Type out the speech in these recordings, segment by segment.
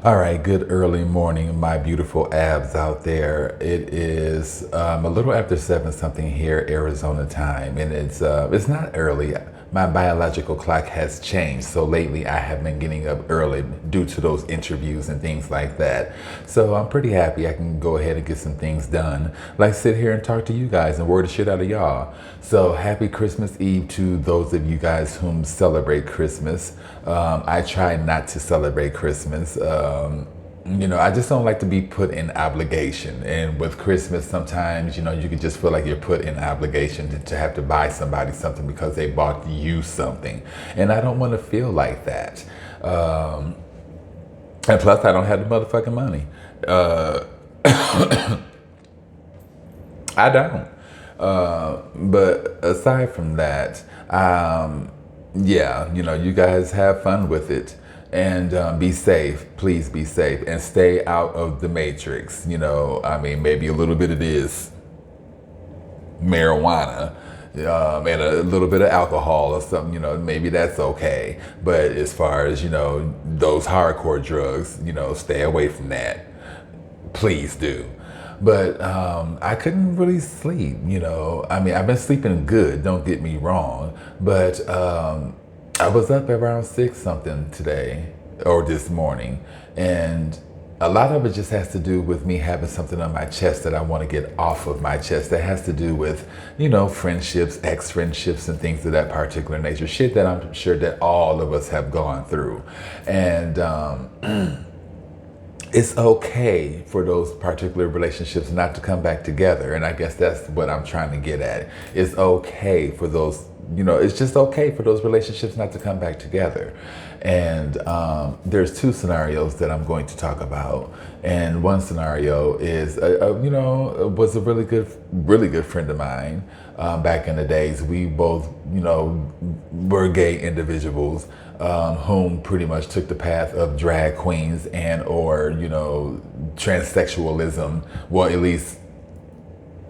All right, good early morning, my beautiful abs out there. It is a little after 7 something here, Arizona time, and it's not early. My biological clock has changed, so lately I have been getting up early due to those interviews and things like that. So I'm pretty happy I can go ahead and get some things done, like sit here and talk to you guys and word the shit out of y'all. So happy Christmas Eve to those of you guys whom celebrate Christmas. I try not to celebrate Christmas. I just don't like to be put in obligation. And with Christmas, sometimes, you can just feel like you're put in obligation to have to buy somebody something because they bought you something. And I don't want to feel like that. And plus, I don't have the motherfucking money. I don't. But aside from that, yeah, you guys have fun with it and be safe. Please be safe and stay out of the matrix. Maybe a little bit of this marijuana and a little bit of alcohol or something, maybe that's okay. But as far as, those hardcore drugs, stay away from that. Please do. But I couldn't really sleep, I've been sleeping good, don't get me wrong. But I was up around 6 something today or this morning. And a lot of it just has to do with me having something on my chest that I want to get off of my chest. That has to do with, friendships, ex-friendships and things of that particular nature. Shit that I'm sure that all of us have gone through. And it's okay for those particular relationships not to come back together. And I guess that's what I'm trying to get at. It's okay for those, it's just okay for those relationships not to come back together. And there's 2 scenarios that I'm going to talk about. And one scenario is, was a really good friend of mine back in the days. We both, were gay individuals whom pretty much took the path of drag queens and or, transsexualism. Well, at least,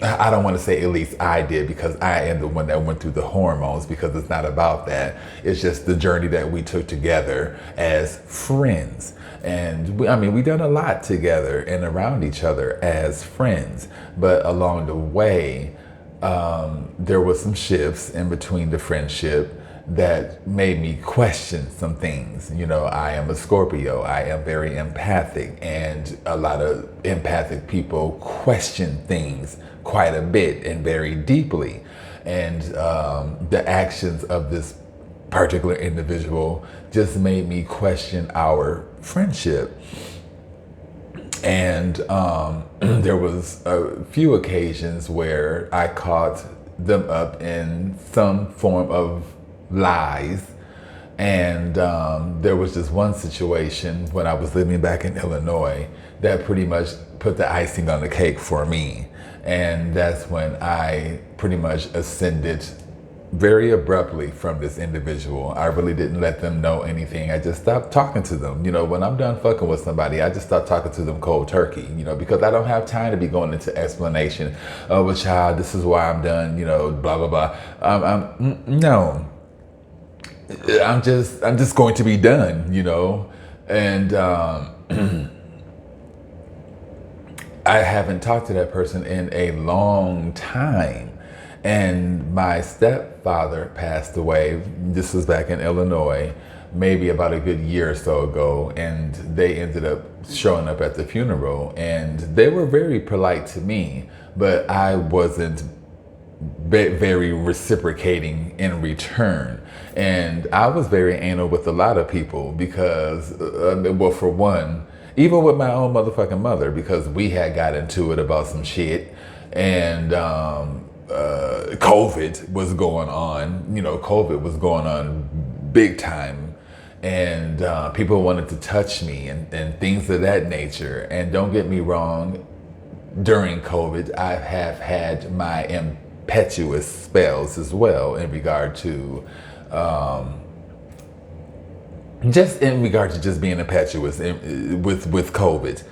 I don't want to say at least I did, because I am the one that went through the hormones, because it's not about that. It's just the journey that we took together as friends. And we done a lot together and around each other as friends. But along the way, there was some shifts in between the friendship that made me question some things. I am a Scorpio. I am very empathic, and a lot of empathic people question things quite a bit and very deeply. And the actions of this particular individual just made me question our friendship. And there was a few occasions where I caught them up in some form of lies. And there was just one situation when I was living back in Illinois that pretty much put the icing on the cake for me. And that's when I pretty much ascended very abruptly from this individual. I really didn't let them know anything. I just stopped talking to them. When I'm done fucking with somebody, I just start talking to them cold turkey, because I don't have time to be going into explanation. Oh, well, child, this is why I'm done, blah, blah, blah. No. I'm just going to be done, and I haven't talked to that person in a long time. And my stepfather passed away. This was back in Illinois, maybe about a good year or so ago. And they ended up showing up at the funeral, and they were very polite to me, but I wasn't very reciprocating in return. And I was very anal with a lot of people because, well, for one, even with my own motherfucking mother, because we had got into it about some shit. And COVID was going on. COVID was going on big time. And people wanted to touch me and things of that nature. And don't get me wrong, during COVID, I have had my impetuous spells as well in regard to just being impetuous with COVID.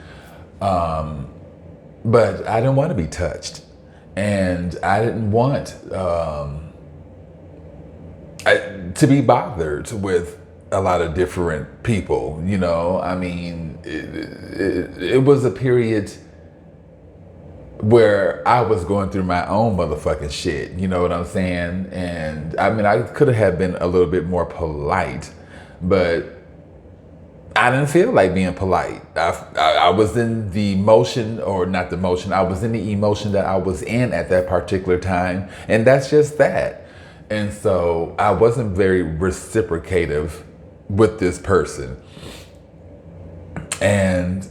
But I didn't want to be touched, and I didn't want to be bothered with a lot of different people, you know. I mean, it was a period where I was going through my own motherfucking shit, you know what I'm saying? And I mean, I could have been a little bit more polite, but I didn't feel like being polite. I was in the motion, or not the motion, I was in the emotion that I was in at that particular time, and that's just that. And so I wasn't very reciprocative with this person. And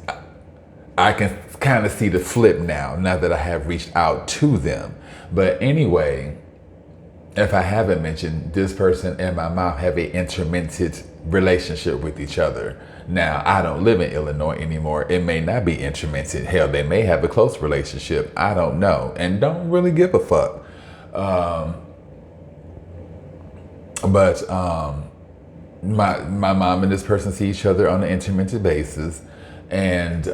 I can kind of see the flip now that I have reached out to them. But anyway, if I haven't mentioned, this person and my mom have an intermittent relationship with each other. Now, I don't live in Illinois anymore. It may not be intermittent. Hell, they may have a close relationship. I don't know, and don't really give a fuck. But my mom and this person see each other on an intermittent basis. And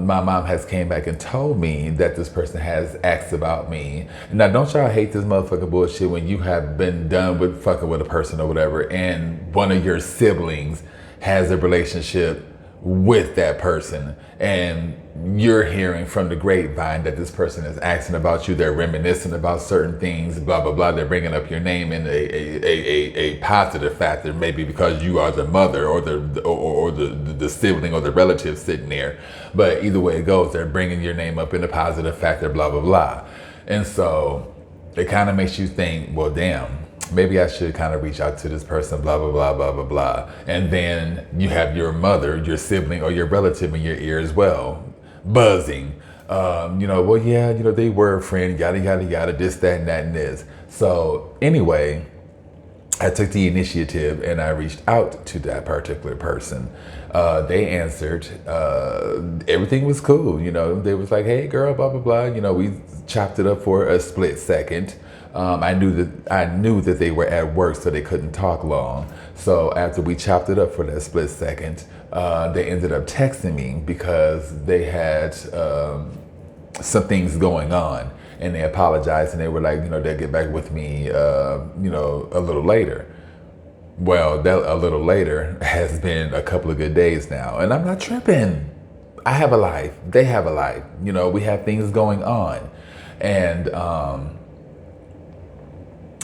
my mom has came back and told me that this person has asked about me. Now, don't y'all hate this motherfucking bullshit when you have been done with fucking with a person or whatever, and one of your siblings has a relationship with that person, and you're hearing from the grapevine that this person is asking about you, they're reminiscing about certain things, blah, blah, blah. They're bringing up your name in a positive factor, maybe because you are the mother or the sibling or the relative sitting there. But either way it goes, they're bringing your name up in a positive factor, blah, blah, blah. And so it kind of makes you think, well, damn, maybe I should kind of reach out to this person, blah, blah, blah, blah, blah, blah. And then you have your mother, your sibling, or your relative in your ear as well, buzzing. You know, well, yeah, you know, they were a friend, yada, yada, yada, this, that, and that, and this. So anyway, I took the initiative and I reached out to that particular person. They answered, everything was cool. You know, they was like, hey girl, blah, blah, blah. You know, we chopped it up for a split second. I knew that they were at work, so they couldn't talk long. So after we chopped it up for that split second, they ended up texting me because they had some things going on, and they apologized, and they were like, you know, they'll get back with me, you know, a little later. Well, that a little later has been a couple of good days now, and I'm not tripping. I have a life. They have a life. You know, we have things going on, and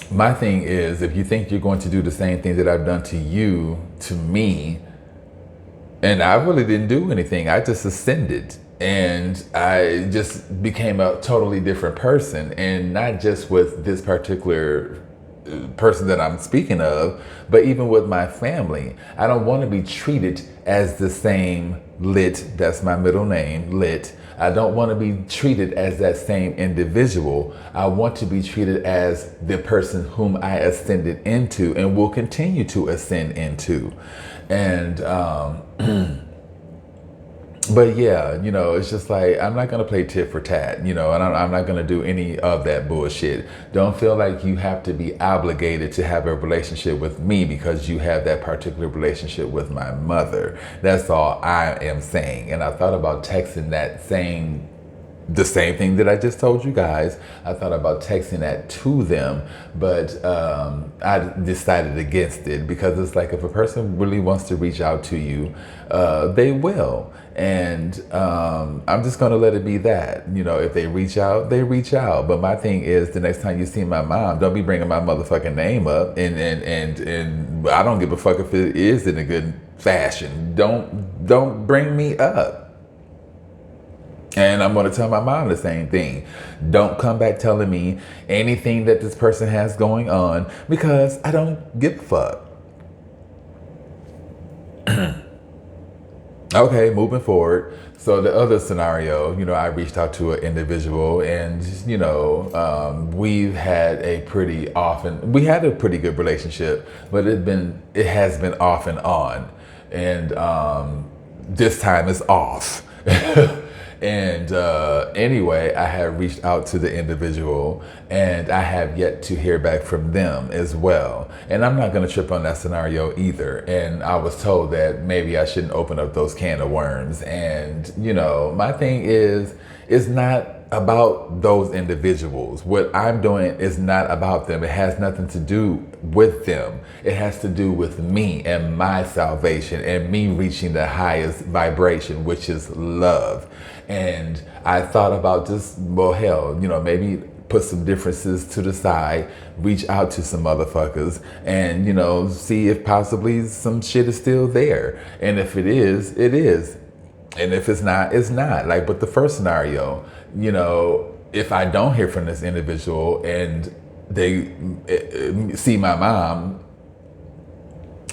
my thing is, if you think you're going to do the same thing that I've done to you, to me, and I really didn't do anything, I just ascended and I just became a totally different person, and not just with this particular person that I'm speaking of, but even with my family. I don't want to be treated as the same Lit, that's my middle name, Lit. I don't want to be treated as that same individual. I want to be treated as the person whom I ascended into and will continue to ascend into. And, but yeah, you know, it's just like, I'm not going to play tit for tat, you know, and I'm not going to do any of that bullshit. Don't feel like you have to be obligated to have a relationship with me because you have that particular relationship with my mother. That's all I am saying. And I thought about texting that, saying the same thing that I just told you guys. I thought about texting that to them, but I decided against it, because it's like, if a person really wants to reach out to you, they will. And I'm just going to let it be that, you know, if they reach out, they reach out. But my thing is, the next time you see my mom, don't be bringing my motherfucking name up. And I don't give a fuck if it is in a good fashion. Don't bring me up. And I'm going to tell my mom the same thing. Don't come back telling me anything that this person has going on, because I don't give a fuck. Okay, moving forward. So the other scenario, you know, I reached out to an individual, and, you know, we had a pretty good relationship, but it has been off and on. And this time it's off. And anyway, I have reached out to the individual, and I have yet to hear back from them as well. And I'm not going to trip on that scenario either. And I was told that maybe I shouldn't open up those can of worms. And, you know, my thing is, it's not about those individuals. What I'm doing is not about them. It has nothing to do with them. It has to do with me and my salvation and me reaching the highest vibration, which is love. And I thought about just, well, hell, you know, maybe put some differences to the side, reach out to some motherfuckers, and, you know, see if possibly some shit is still there. And if it is, it is. And if it's not, it's not. Like, but the first scenario, you know, if I don't hear from this individual and they see my mom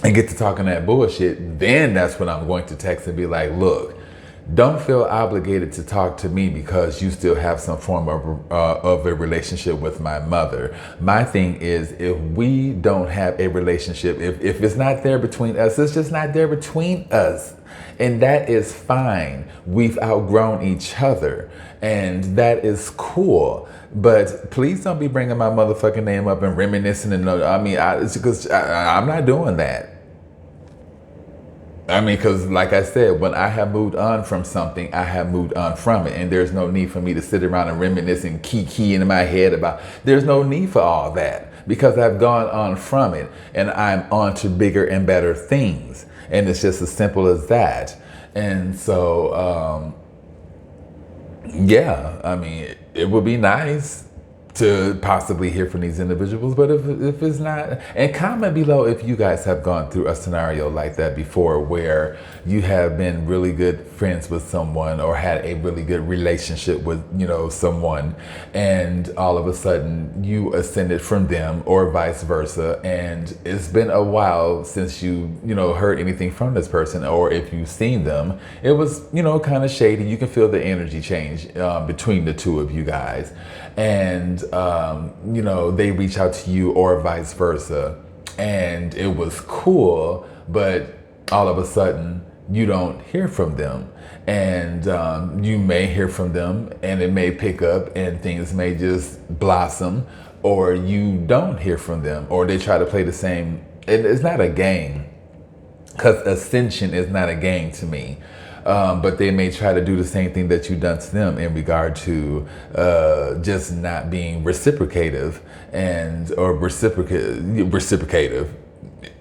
and get to talking that bullshit, then that's when I'm going to text and be like, look, don't feel obligated to talk to me because you still have some form of a relationship with my mother. My thing is, if we don't have a relationship, if it's not there between us, it's just not there between us. And that is fine. We've outgrown each other, and that is cool. But please don't be bringing my motherfucking name up and reminiscing. And it's because I'm not doing that. I mean, because like I said, when I have moved on from something, I have moved on from it. And there's no need for me to sit around and reminisce and kiki in my head about, there's no need for all that because I've gone on from it and I'm on to bigger and better things. And it's just as simple as that. And so, yeah, I mean, it would be nice to possibly hear from these individuals, but if it's not, and comment below if you guys have gone through a scenario like that before where you have been really good friends with someone or had a really good relationship with, you know, someone, and all of a sudden you ascended from them or vice versa, and it's been a while since you know, heard anything from this person, or if you've seen them, it was, you know, kind of shady. You can feel the energy change between the two of you guys. And, you know, they reach out to you or vice versa. And it was cool, but all of a sudden you don't hear from them. And you may hear from them and it may pick up and things may just blossom, or you don't hear from them, or they try to play the same. It's not a game, because ascension is not a game to me. But they may try to do the same thing that you've done to them in regard to just not being reciprocative or reciprocative.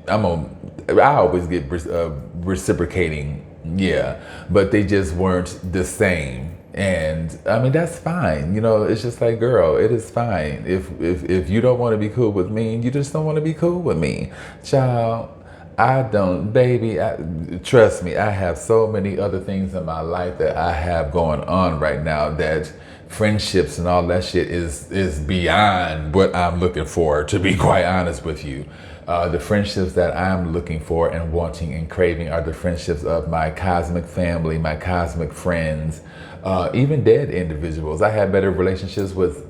I always get reciprocating, yeah, but they just weren't the same. And I mean, that's fine. You know, it's just like, girl, it is fine. If you don't want to be cool with me, you just don't want to be cool with me, child. I don't, baby, trust me, I have so many other things in my life that I have going on right now that friendships and all that shit is beyond what I'm looking for, to be quite honest with you. The friendships that I'm looking for and wanting and craving are the friendships of my cosmic family, my cosmic friends, even dead individuals. I have better relationships with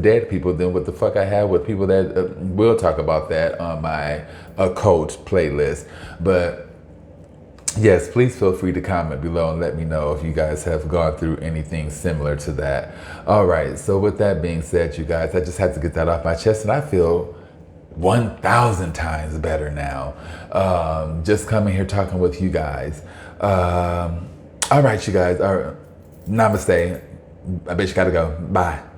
dead people than what the fuck I have with people that we'll talk about that on my occult playlist. But yes, please feel free to comment below and let me know if you guys have gone through anything similar to that. All right, so with that being said, you guys, I just had to get that off my chest, and I feel 1,000 times better now. Just coming here talking with you guys. All right, you guys. All right. Namaste. I bet you gotta go. Bye.